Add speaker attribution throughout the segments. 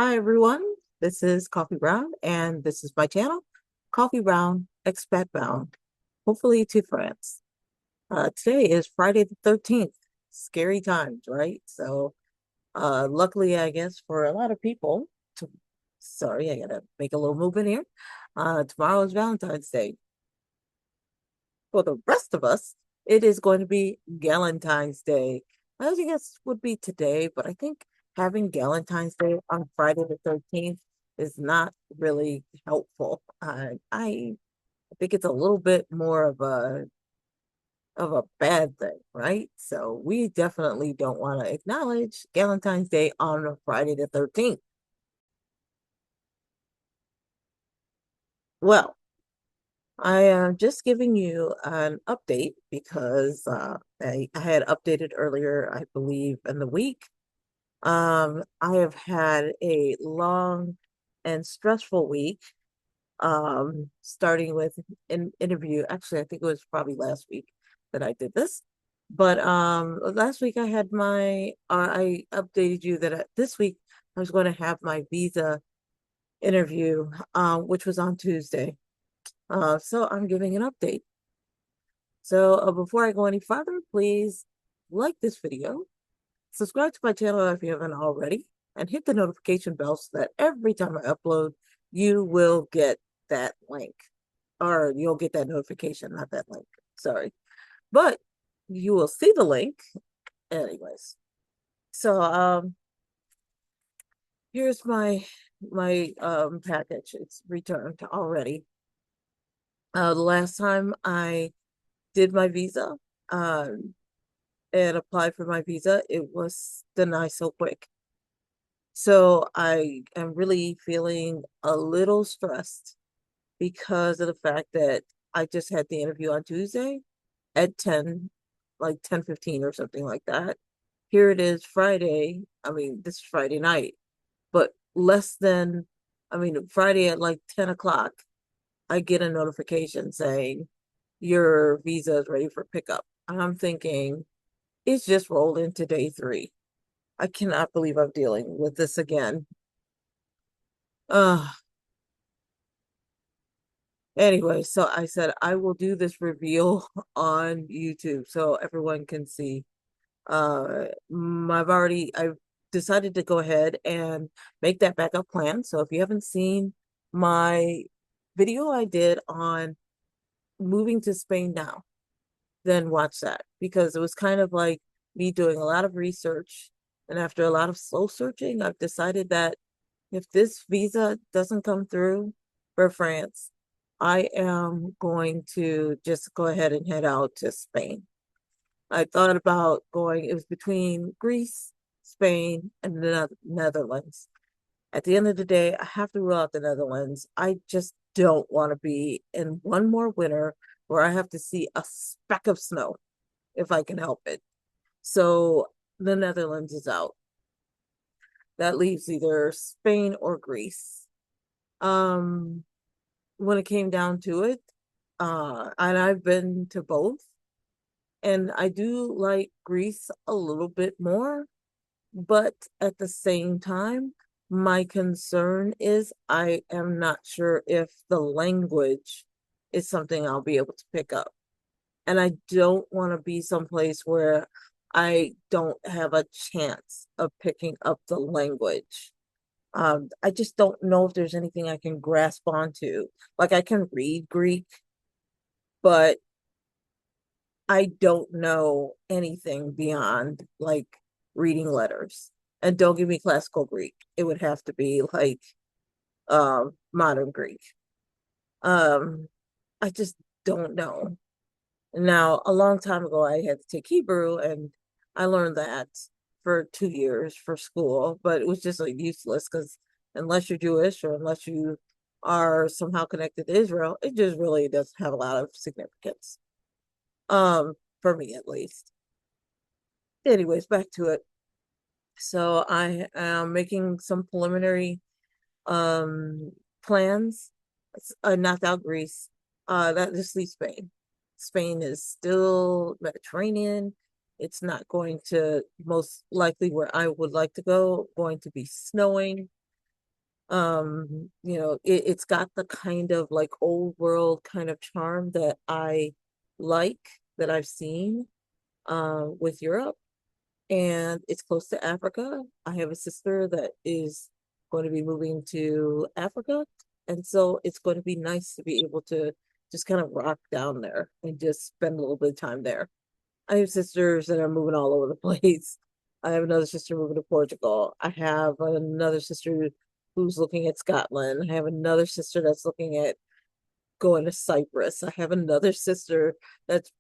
Speaker 1: Hi everyone, this is Coffee Brown and this is my channel, Coffee Brown, Expat Bound, hopefully to France. Today is Friday the 13th. Scary times, right? So luckily, I guess, for a lot of people, to, sorry, I gotta make a little movement here. Tomorrow is Valentine's Day. For the rest of us, it is going to be Galentine's Day. I guess would be today, but I think having Galentine's Day on Friday the 13th is not really helpful. I think it's a little bit more of a bad thing, right? So we definitely don't want to acknowledge Galentine's Day on Friday the 13th. Well, I am just giving you an update because I had updated earlier, I believe, in the week. I have had a long and stressful week, starting with an interview. Actually, I think it was probably last week that I did this. But last week I had I updated you that this week I was going to have my visa interview, which was on Tuesday. So I'm giving an update. So before I go any further, please like this video, subscribe to my channel if you haven't already, and hit the notification bell so that every time I upload, you will get that link, or you'll get that notification, not that link. Sorry. But you will see the link anyways. So here's my package. It's returned already. The last time I did my visa, um, and applied for my visa, it was denied so quick. So I am really feeling a little stressed because of the fact that I just had the interview on Tuesday at 10, like 10:15 or something like that. Here it is Friday. I mean, this is Friday night, but Friday at like 10 o'clock, I get a notification saying your visa is ready for pickup. And I'm thinking, it's just rolled into day three. I cannot believe I'm dealing with this again. Uh, anyway, so I said I will do this reveal on YouTube so everyone can see. I've decided to go ahead and make that backup plan. So if you haven't seen my video I did on moving to Spain now, then watch that because it was kind of like me doing a lot of research. And after a lot of soul searching, I've decided that if this visa doesn't come through for France, I am going to just go ahead and head out to Spain. I thought about going, it was between Greece, Spain, and the Netherlands. At the end of the day, I have to rule out the Netherlands. I just don't want to be in one more winter where I have to see a speck of snow if I can help it. So the Netherlands is out. That leaves either Spain or Greece. Um, when it came down to it, and I've been to both, and I do like Greece a little bit more, but at the same time, my concern is I am not sure if the language is something I'll be able to pick up. And I don't want to be someplace where I don't have a chance of picking up the language. I just don't know if there's anything I can grasp onto. Like I can read Greek, but I don't know anything beyond like reading letters. And don't give me classical Greek. It would have to be like modern Greek. Um, I just don't know. Now, a long time ago, I had to take Hebrew, and I learned that for 2 years for school, but it was just like useless because unless you're Jewish or unless you are somehow connected to Israel, it just really doesn't have a lot of significance. For me at least. Anyways, back to it. So I am making some preliminary um plans. I knocked out Greece. That just leaves Spain. Spain is still Mediterranean. It's not going to most likely where I would like to go, going to be snowing. It's got the kind of like old world kind of charm that I like, that I've seen with Europe, and it's close to Africa. I have a sister that is going to be moving to Africa, and so it's going to be nice to be able to just kind of rock down there and just spend a little bit of time there. I have sisters that are moving all over the place. I have another sister moving to Portugal. I have another sister who's looking at Scotland. I have another sister that's looking at going to Cyprus. I have another sister that's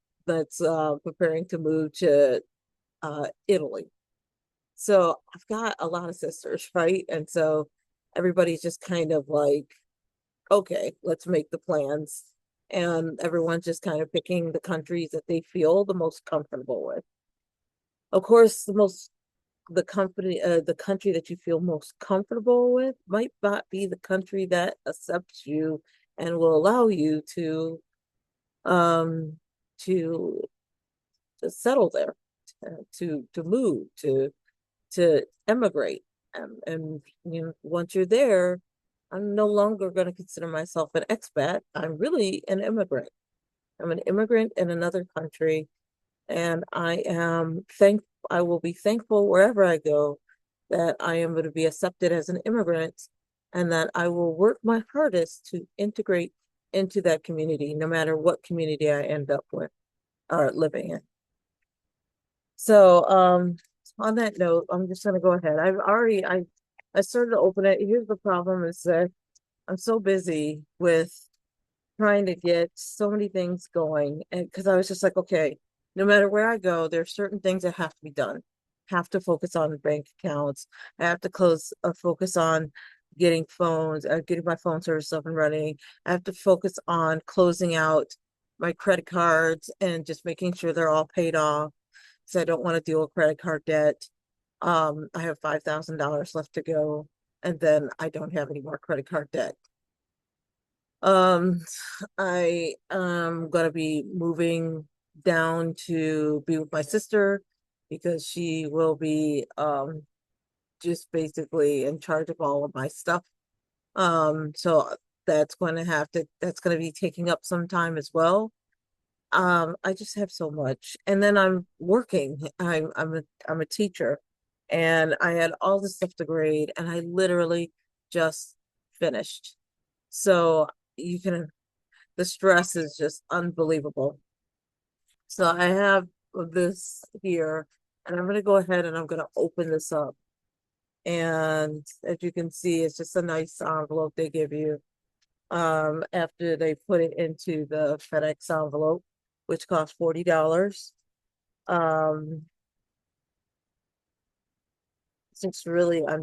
Speaker 1: preparing to move to Italy. So I've got a lot of sisters, right? And so everybody's just kind of like, okay, let's make the plans. And everyone's just kind of picking the countries that they feel the most comfortable with. Of course, the country that you feel most comfortable with might not be the country that accepts you and will allow you um to to settle there, to move, to emigrate. And once you're there, I'm no longer going to consider myself an expat. I'm really an immigrant. I'm an immigrant in another country, and I will be thankful wherever I go that I am going to be accepted as an immigrant, and that I will work my hardest to integrate into that community, no matter what community I end up with or living in. So, on that note, I'm just gonna go ahead. I started to open it. Here's the problem is that I'm so busy with trying to get so many things going. And because I was just like, okay, no matter where I go, there's certain things that have to be done. Have to focus on bank accounts. I have to focus on getting my phone service up and running. I have to focus on closing out my credit cards and just making sure they're all paid off. So I don't want to deal with credit card debt. I have $5,000 left to go, and then I don't have any more credit card debt. Um, I am gonna be moving down to be with my sister because she will be just basically in charge of all of my stuff. So that's going to be taking up some time as well. I just have so much. And then I'm working. I'm a teacher, and I had all this stuff to grade, and I literally just finished. So you can the stress is just unbelievable. So I have this here, and I'm gonna go ahead and I'm gonna open this up. And as you can see, it's just a nice envelope they give you after they put it into the FedEx envelope, which costs $40. Um, since really I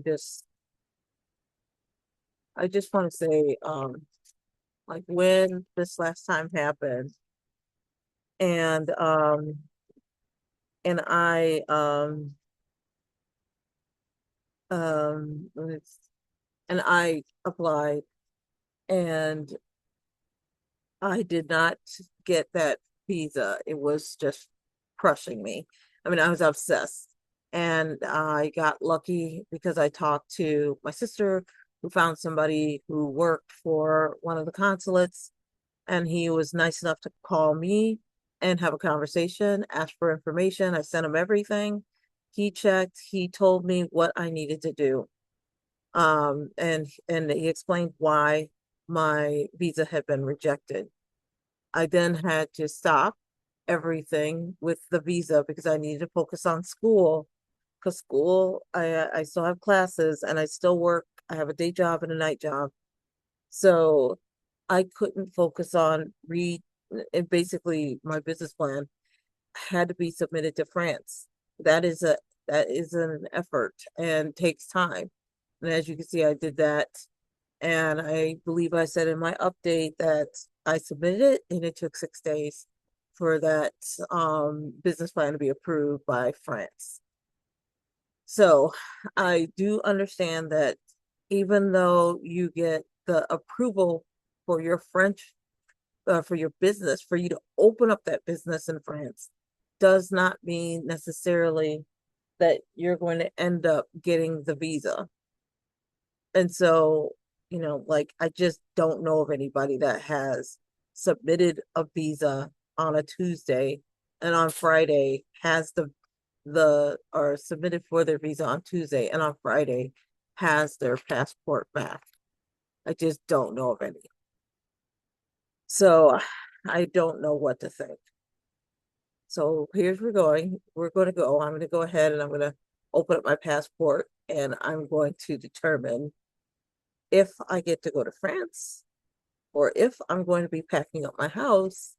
Speaker 1: just want to say, like when this last time happened, and um, and I um and I applied, and I did not get that visa. It was just crushing me. I mean, I was obsessed. And I got lucky because I talked to my sister who found somebody who worked for one of the consulates, and he was nice enough to call me and have a conversation, ask for information. I sent him everything. He checked, he told me what I needed to do. And he explained why my visa had been rejected. I then had to stop everything with the visa because I needed to focus on school. Because I still have classes and I still work. I have a day job and a night job. So I couldn't focus on read and basically my business plan had to be submitted to France. That is a that is an effort and takes time. And as you can see, I did that. And I believe I said in my update that I submitted it and it took 6 days for that business plan to be approved by France. So I do understand that even though you get the approval for your for your business, for you to open up that business in France, does not mean necessarily that you're going to end up getting the visa. And so, like I just don't know of anybody that has submitted a visa on a Tuesday and on Friday has or submitted for their visa on Tuesday and on Friday has their passport back. I just don't know of any. So I don't know what to think. So here's we're going. We're going to go. I'm going to go ahead and I'm going to open up my passport and I'm going to determine if I get to go to France or if I'm going to be packing up my house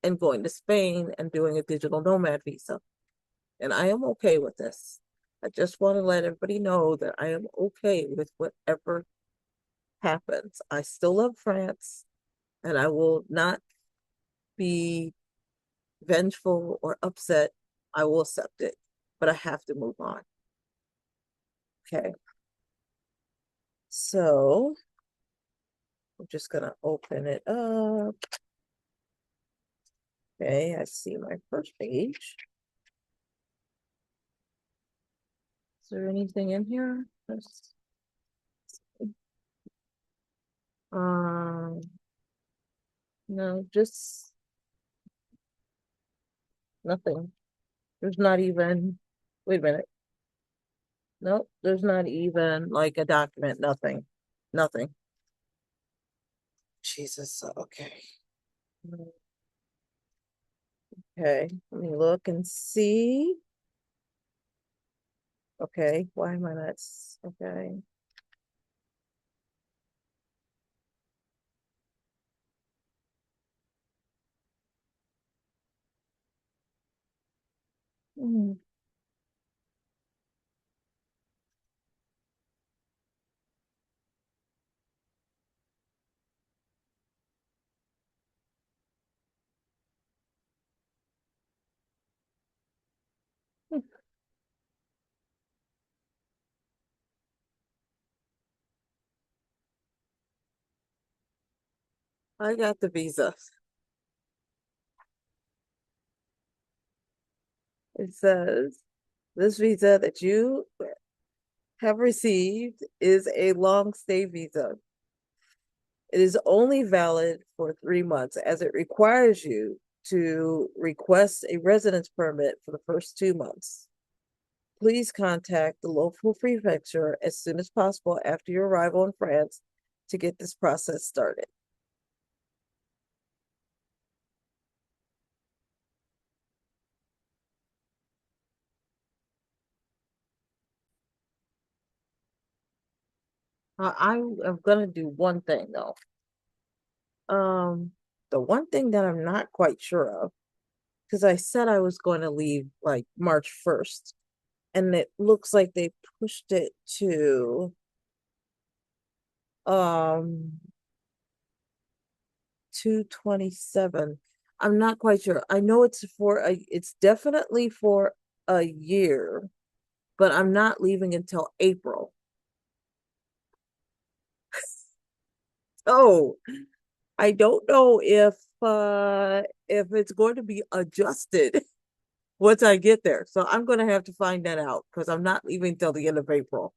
Speaker 1: and going to Spain and doing a digital nomad visa. And I am okay with this. I just want to let everybody know that I am okay with whatever happens. I still love France and I will not be vengeful or upset. I will accept it, but I have to move on. Okay. So I'm just going to open it up. Okay, I see my first page. Is there anything in here? Um, no, just nothing. There's not even, wait a minute. Nope, there's not even like a document, nothing. Nothing. Jesus, okay. Okay, let me look and see. Okay, why am I not, okay. Hmm. I got the visa. It says, this visa that you have received is a long stay visa. It is only valid for 3 months as it requires you to request a residence permit for the first 2 months. Please contact the local prefecture as soon as possible after your arrival in France to get this process started. I am gonna do one thing though. The one thing that I'm not quite sure of, because I said I was going to leave like March 1st, and it looks like they pushed it to um 2/27. I'm not quite sure. I know it's definitely for a year, but I'm not leaving until April. Oh, I don't know if it's going to be adjusted once I get there. So I'm going to have to find that out because I'm not leaving till the end of April.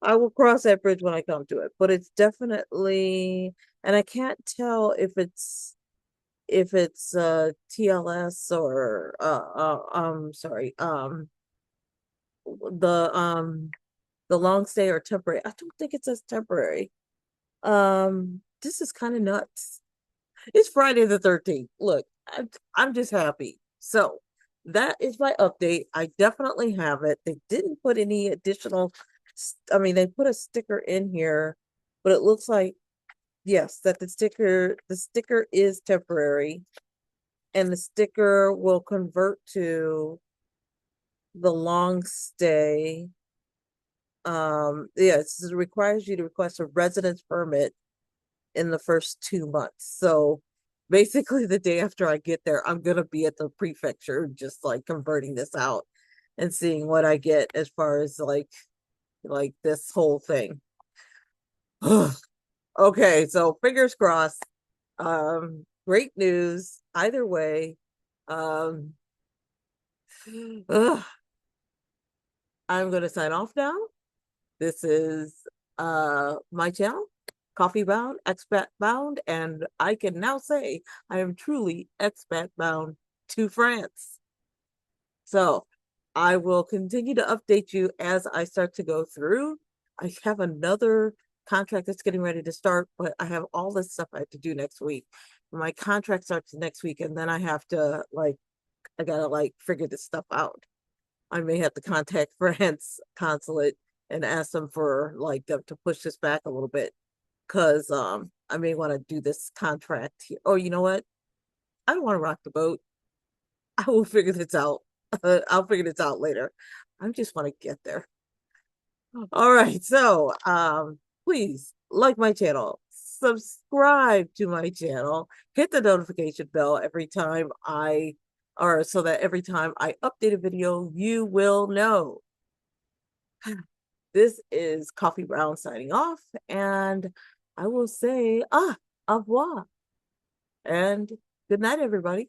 Speaker 1: I will cross that bridge when I come to it, but it's definitely, and I can't tell if it's TLS or sorry, the the long stay or temporary. I don't think it says temporary. This is kind of nuts. It's Friday the 13th. Look, I'm just happy. So that is my update. I definitely have it. They didn't put any additional, I mean, they put a sticker in here, but it looks like, yes, that the sticker is temporary and the sticker will convert to the long stay. Yes, it requires you to request a residence permit in the first 2 months. So basically the day after I get there, I'm gonna be at the prefecture just like converting this out and seeing what I get as far as like this whole thing. Okay, so fingers crossed. Great news either way. Um ugh, I'm going to sign off now. This is my channel, Coffee Brown, Expat Bound, and I can now say I am truly expat bound to France. So I will continue to update you as I start to go through. I have another contract that's getting ready to start, but I have all this stuff I have to do next week. My contract starts next week, and then I have to I gotta figure this stuff out. I may have to contact France Consulate and ask them for them to push this back a little bit because I may want to do this contract here. Oh, you know what? I don't want to rock the boat. I will figure this out. I'll figure this out later. I just want to get there. All right. So, please like my channel, subscribe to my channel, hit the notification bell every time or so that every time I update a video, you will know. This is Coffee Brown signing off, and I will say, au revoir, and good night, everybody.